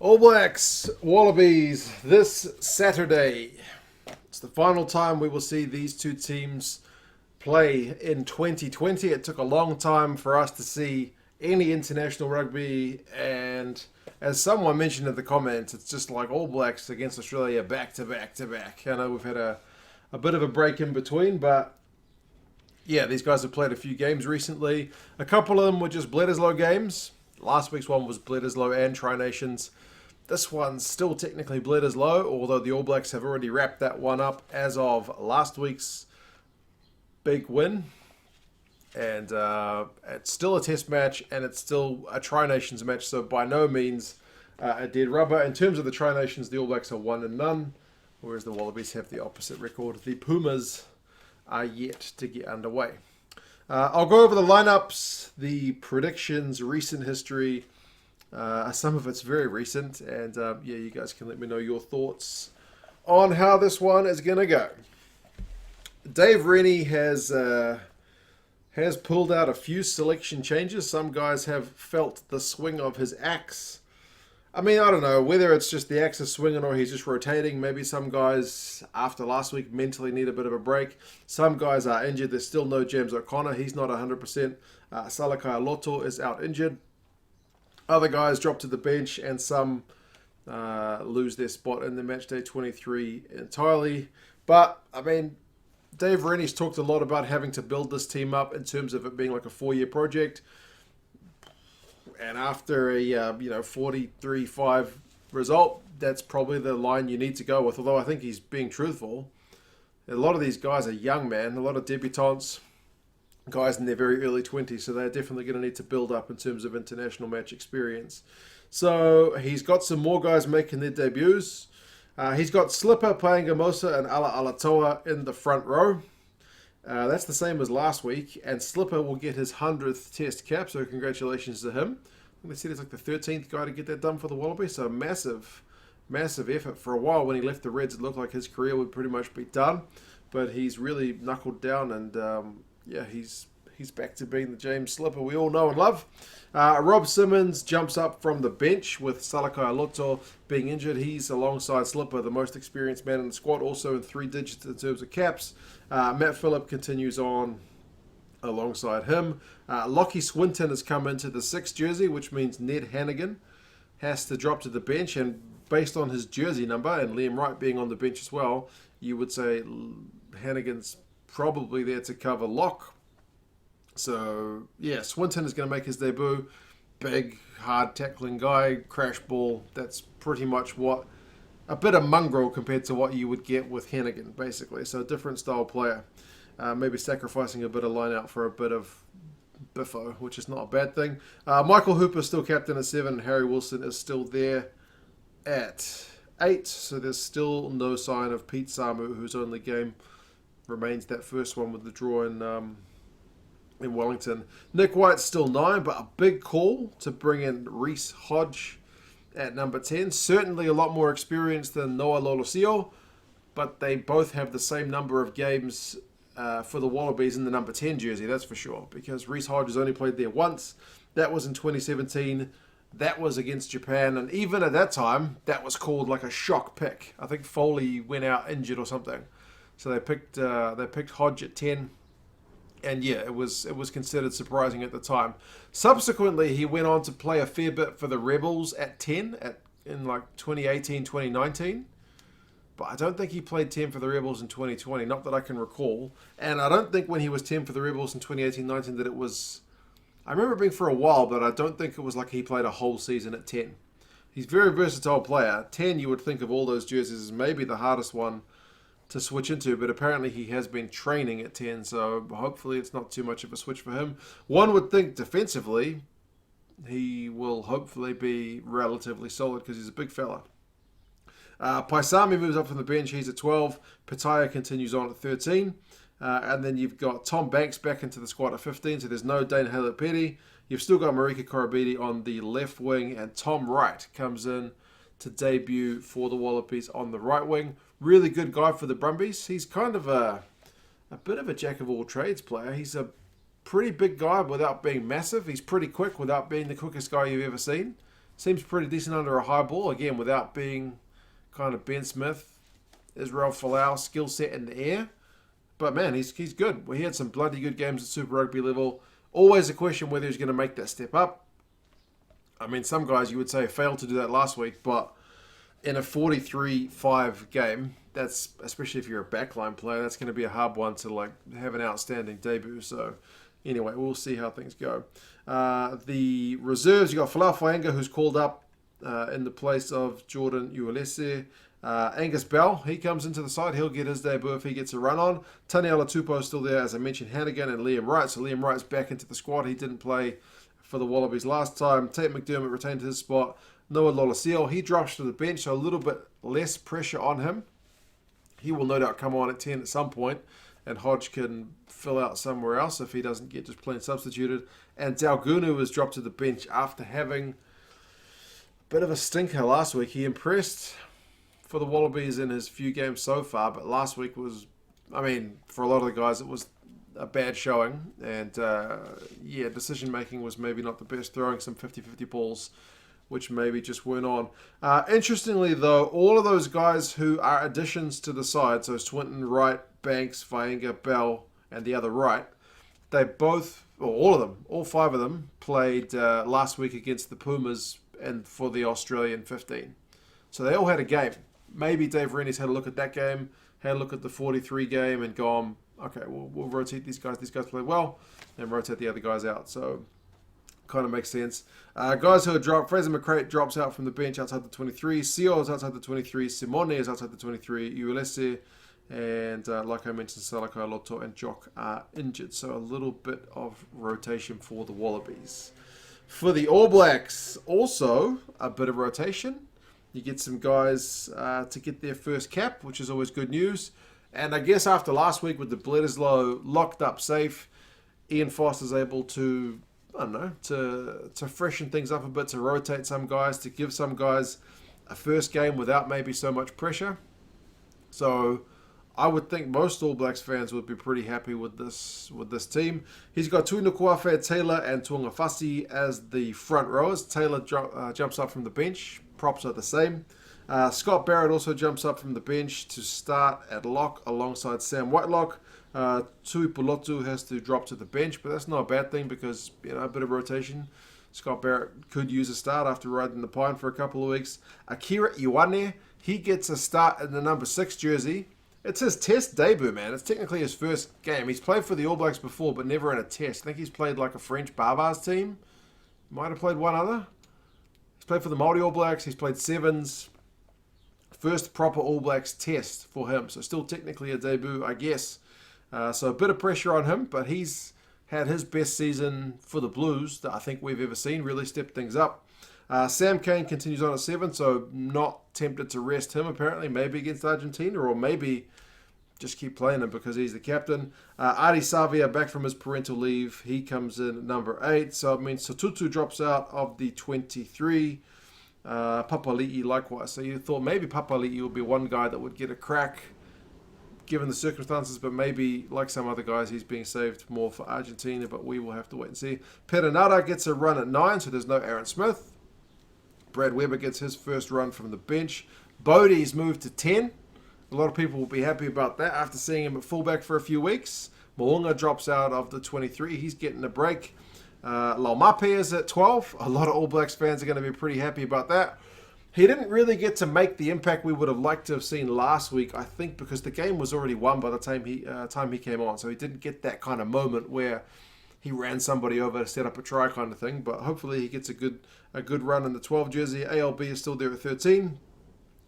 All Blacks, Wallabies, this Saturday. It's the final time we will see these two teams play in 2020. It took a long time for us to see any international rugby, and as someone mentioned in the comments, it's just like All Blacks against Australia back to back to back. I know we've had a bit of a break in between, but yeah, these guys have played a few games recently. A couple of them were just Bledisloe games. Last week's one was Bledisloe and Tri-Nations. This one's still technically Bledisloe, although the All Blacks have already wrapped that one up as of last week's big win. And it's still a test match, and it's still a Tri-Nations match, so by no means a dead rubber. In terms of the Tri-Nations, the All Blacks are 1-0, whereas the Wallabies have the opposite record. The Pumas are yet to get underway. I'll go over the lineups, the predictions, recent history. Some of it's very recent, and yeah, you guys can let me know your thoughts on how this one is going to go. Dave Rennie has pulled out a few selection changes. Some guys have felt the swing of his axe. I mean, I don't know whether it's just the axe is swinging or he's just rotating. Maybe some guys, after last week, mentally need a bit of a break. Some guys are injured. There's still no James O'Connor. He's not 100%. Alaalatoa is out injured. Other guys drop to the bench, and some lose their spot in the matchday 23 entirely. But, I mean, Dave Rennie's talked a lot about having to build this team up in terms of it being like a 4-year project. And after a 43-5 result, that's probably the line you need to go with. Although I think he's being truthful. A lot of these guys are young, man. A lot of debutants, guys in their very early 20s. So they're definitely going to need to build up in terms of international match experience. So he's got some more guys making their debuts. He's got Slipper, Paenga-Amosa, and Alaalatoa in the front row. That's the same as last week, and Slipper will get his 100th test cap, so congratulations to him. I think they said he's like the 13th guy to get that done for the Wallabies, so massive effort. For a while when he left the Reds, it looked like his career would pretty much be done, but he's really knuckled down, and yeah, he's back to being the James Slipper we all know and love. Rob Simmons jumps up from the bench with Alaalatoa being injured. He's alongside Slipper, the most experienced man in the squad, also in 3 digits in terms of caps. Matt Phillip continues on alongside him. Lachie Swinton has come into the 6th jersey, which means Ned Hanigan has to drop to the bench. And based on his jersey number and Liam Wright being on the bench as well, you would say Hanigan's probably there to cover Lock. So, yeah, Swinton is going to make his debut. Big, hard tackling guy, crash ball. That's pretty much what a bit of mongrel compared to what you would get with Hanigan, basically. So, a different style player. Maybe sacrificing a bit of line out for a bit of biffo, which is not a bad thing. Michael Hooper is still captain at 7, and Harry Wilson is still there at 8. So, there's still no sign of Pete Samu, whose only game remains that first one with the draw in Wellington. Nick White's still 9, but a big call to bring in Reece Hodge at number 10. Certainly a lot more experience than Noah Lolesio, but they both have the same number of games for the Wallabies in the number 10 jersey, that's for sure, because Reece Hodge has only played there once. That was in 2017. That was against Japan, and even at that time, that was called like a shock pick. I think Foley went out injured or something. So they picked Hodge at 10. And yeah, it was considered surprising at the time. Subsequently, he went on to play a fair bit for the Rebels at 10 in like 2018, 2019. But I don't think he played 10 for the Rebels in 2020, not that I can recall. And I don't think when he was 10 for the Rebels in 2018-19 that it was... I remember it being for a while, but I don't think it was like he played a whole season at 10. He's a very versatile player. 10, you would think of all those jerseys as maybe the hardest one to switch into, but apparently he has been training at 10, so hopefully it's not too much of a switch for him. One would think defensively he will hopefully be relatively solid because he's a big fella. Paisami moves up from the bench, he's at 12. Petaia continues on at 13. And then you've got Tom Banks back into the squad at 15, so there's no Dane Haylett-Petty. You've still got Marika Koroibete on the left wing, and Tom Wright comes in to debut for the Wallabies on the right wing. Really good guy for the Brumbies. He's kind of a bit of a jack-of-all-trades player. He's a pretty big guy without being massive. He's pretty quick without being the quickest guy you've ever seen. seems pretty decent under a high ball, again, without being kind of Ben Smith, Israel Folau skill set in the air. But man, he's good. He had some bloody good games at Super Rugby level. Always a question whether he's going to make that step up. I mean, some guys you would say failed to do that last week, but in a 43-5 game, that's, especially if you're a backline player, that's going to be a hard one to like have an outstanding debut. So anyway, we'll see how things go. The reserves, you got Folau Fainga'a, who's called up in the place of Jordan Uelese. Angus Bell, he comes into the side. He'll get his debut if he gets a run on. Taniela Tupou still there, as I mentioned, Hanigan and Liam Wright. So Liam Wright's back into the squad. He didn't play for the Wallabies last time. Tate McDermott retained his spot. Noah Lolesio, he drops to the bench, so a little bit less pressure on him. He will no doubt come on at 10 at some point, and Hodge can fill out somewhere else if he doesn't get just plain substituted. And Daugunu was dropped to the bench after having a bit of a stinker last week. He impressed for the Wallabies in his few games so far, but last week was, I mean, for a lot of the guys, it was a bad showing. And, decision-making was maybe not the best, throwing some 50-50 balls, which maybe just weren't on. Interestingly, though, all of those guys who are additions to the side, so Swinton, Wright, Banks, Fainga'a, Bell, and the other Wright, they both, or all of them, all five of them, played last week against the Pumas and for the Australian 15. So they all had a game. Maybe Dave Rennie's had a look at that game, had a look at the 43 game, and gone, okay, we'll rotate these guys. These guys play well, and rotate the other guys out. So kind of makes sense. Guys who are dropped, Fraser McCrate drops out from the bench outside the 23. Sio is outside the 23. Simone is outside the 23. Uelese and, like I mentioned, Alaalatoa and Jock are injured. So a little bit of rotation for the Wallabies. For the All Blacks, also a bit of rotation. You get some guys to get their first cap, which is always good news. And I guess after last week with the Bledisloe locked up safe, Ian Foster's able to, I don't know, to freshen things up a bit, to rotate some guys, to give some guys a first game without maybe so much pressure. So I would think most All Blacks fans would be pretty happy with this team. He's got Tuungafasi, Taylor, and Tuungafasi as the front rowers. Taylor jumps up from the bench. Props are the same. Scott Barrett also jumps up from the bench to start at lock alongside Sam Whitelock. Tuipolotu has to drop to the bench, but that's not a bad thing because, a bit of rotation. Scott Barrett could use a start after riding the pine for a couple of weeks. Akira Iwani, he gets a start in the number 6 jersey. It's his test debut, man. It's technically his first game. He's played for the All Blacks before, but never in a test. I think he's played like a French Barbars team. Might have played one other. He's played for the Māori All Blacks. He's played sevens. First proper All Blacks test for him. So still technically a debut, I guess. So a bit of pressure on him, but he's had his best season for the Blues that I think we've ever seen. Really stepped things up. Sam Cane continues on at 7, so not tempted to rest him apparently. Maybe against Argentina, or maybe just keep playing him because he's the captain. Adi Savia back from his parental leave. He comes in at number 8. So it means Sotutu drops out of the 23. Papali'i likewise. So you thought maybe Papali'i would be one guy that would get a crack given the circumstances, but maybe like some other guys, he's being saved more for Argentina, but we will have to wait and see. Perenara gets a run at 9, so there's no Aaron Smith. Brad Weber gets his first run from the bench. Bodie's moved to 10. A lot of people will be happy about that after seeing him at fullback for a few weeks. Mo'unga drops out of the 23. He's getting a break. Laumape is at 12. A lot of All Blacks fans are going to be pretty happy about that. He didn't really get to make the impact we would have liked to have seen last week, I think, because the game was already won by the time he came on. So he didn't get that kind of moment where he ran somebody over to set up a try kind of thing. But hopefully he gets a good run in the 12 jersey. ALB is still there at 13.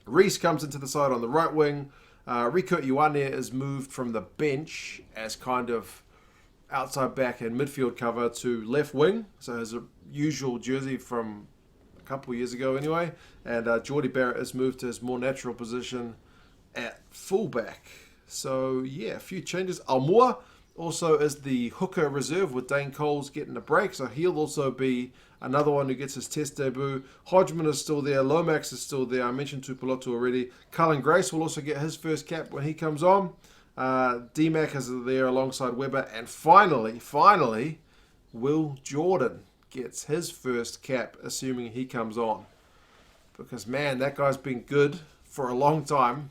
Reece comes into the side on the right wing. Akira Iwani is moved from the bench as kind of outside back and midfield cover to left wing. So his usual jersey from a couple of years ago anyway. And Geordie Barrett is moved to his more natural position at fullback. So yeah, a few changes. Almoa also is the hooker reserve with Dane Coles getting a break. So he'll also be another one who gets his test debut. Hodgman is still there. Lomax is still there. I mentioned Tupolotu already. Cullen Grace will also get his first cap when he comes on. D-Mac is there alongside Weber. And finally, Will Jordan gets his first cap, assuming he comes on. Because, man, that guy's been good for a long time.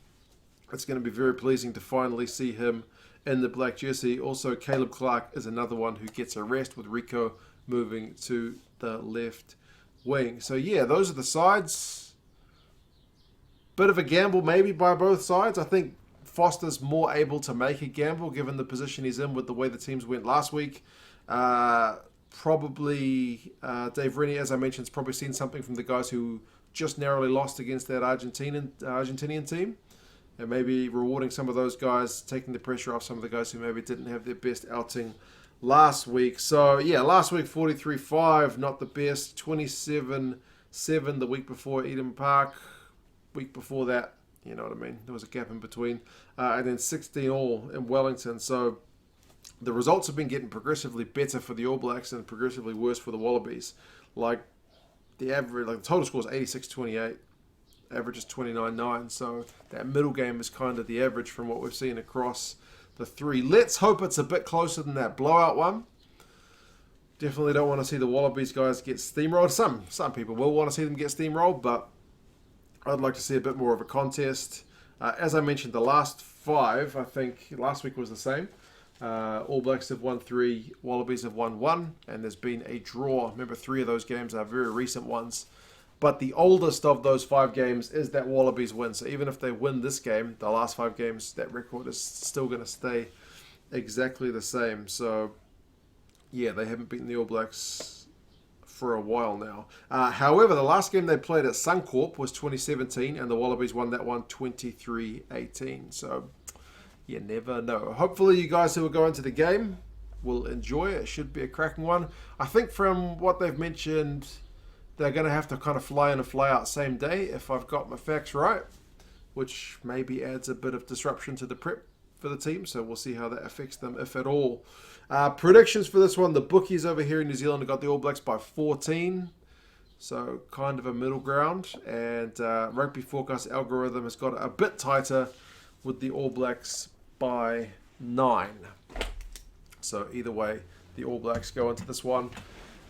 It's going to be very pleasing to finally see him in the black jersey. Also, Caleb Clark is another one who gets a rest, with Rico moving to the left wing. So, yeah, those are the sides. Bit of a gamble maybe by both sides. I think Foster's more able to make a gamble given the position he's in with the way the teams went last week. Probably Dave Rennie, as I mentioned, has probably seen something from the guys who just narrowly lost against that Argentinian team, and maybe rewarding some of those guys, taking the pressure off some of the guys who maybe didn't have their best outing last week. So, yeah, last week 43-5, not the best. 27-7 the week before Eden Park. Week before that, you know what I mean, there was a gap in between. And then 16-all in Wellington. So the results have been getting progressively better for the All Blacks and progressively worse for the Wallabies. Like, the average, like the total score is 86-28. Average is 29-9. So that middle game is kind of the average from what we've seen across the three. Let's hope it's a bit closer than that blowout one. Definitely don't want to see the Wallabies guys get steamrolled. Some people will want to see them get steamrolled, but I'd like to see a bit more of a contest. As I mentioned, the last five, I think last week was the same. All Blacks have won 3, Wallabies have won 1, and there's been a draw. Remember, 3 of those games are very recent ones. But the oldest of those 5 games is that Wallabies win. So even if they win this game, the last 5 games, that record is still going to stay exactly the same. So, yeah, they haven't beaten the All Blacks for a while now. However, the last game they played at Suncorp was 2017, and the Wallabies won that one 23-18. So you never know. Hopefully you guys who are going to the game will enjoy it. It should be a cracking one. I think from what they've mentioned, they're going to have to kind of fly in and fly out same day, if I've got my facts right, which maybe adds a bit of disruption to the prep for the team. So we'll see how that affects them, if at all. Predictions for this one. The bookies over here in New Zealand have got the All Blacks by 14. So kind of a middle ground. And Rugby Forecast algorithm has got it a bit tighter with the All Blacks by 9. So either way, the All Blacks go into this one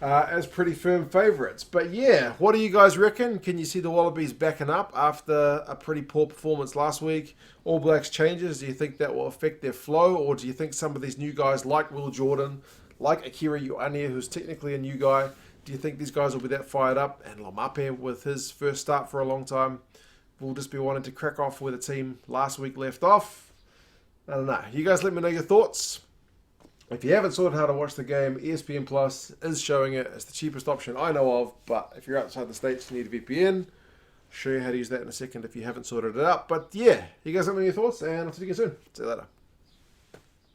as pretty firm favourites. But yeah, what do you guys reckon? Can you see the Wallabies backing up after a pretty poor performance last week? All Blacks changes, do you think that will affect their flow? Or do you think some of these new guys like Will Jordan, like Akira Iwani, who's technically a new guy, do you think these guys will be that fired up? And Lomape, with his first start for a long time, will just be wanting to crack off where the team last week left off? I don't know. You guys let me know your thoughts. If you haven't sorted how to watch the game, ESPN Plus is showing it. It's the cheapest option I know of, but if you're outside the States, you need a VPN. Show you how to use that in a second if you haven't sorted it out. But yeah, you guys let me know your thoughts, and I'll see you again soon. See you later.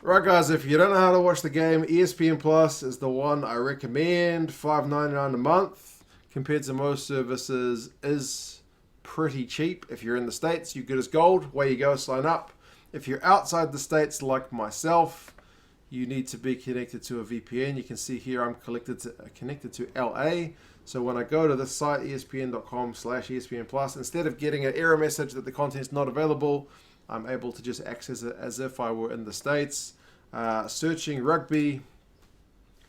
Right, guys, if you don't know how to watch the game, ESPN Plus is the one I recommend. $5.99 a month compared to most services is pretty cheap. If you're in the States, you're good as gold. Way you go, sign up. If you're outside the States, like myself, you need to be connected to a VPN. You can see here I'm connected to LA. So when I go to the site, espn.com/ESPN Plus, instead of getting an error message that the content's not available, I'm able to just access it as if I were in the States. Searching rugby,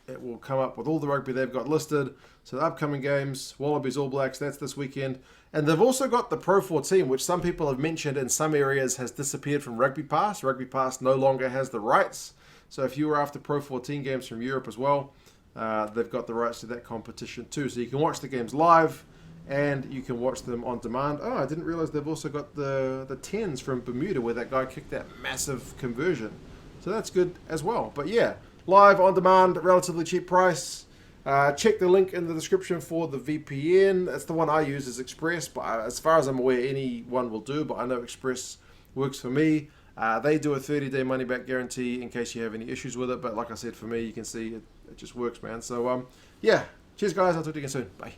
it will come up with all the rugby they've got listed. So the upcoming games, Wallabies, All Blacks, that's this weekend. And they've also got the Pro 14, which some people have mentioned in some areas has disappeared from Rugby Pass. Rugby Pass no longer has the rights. So if you were after Pro 14 games from Europe as well, they've got the rights to that competition too. So you can watch the games live and you can watch them on demand. Oh, I didn't realize they've also got the 10s from Bermuda where that guy kicked that massive conversion. So that's good as well. But yeah, live on demand, relatively cheap price. Check the link in the description for the VPN. That's the one I use, is Express. But as far as I'm aware, anyone will do. But I know Express works for me. They do a 30-day money-back guarantee in case you have any issues with it. But like I said, for me, you can see it just works, man. So, yeah. Cheers, guys. I'll talk to you again soon. Bye.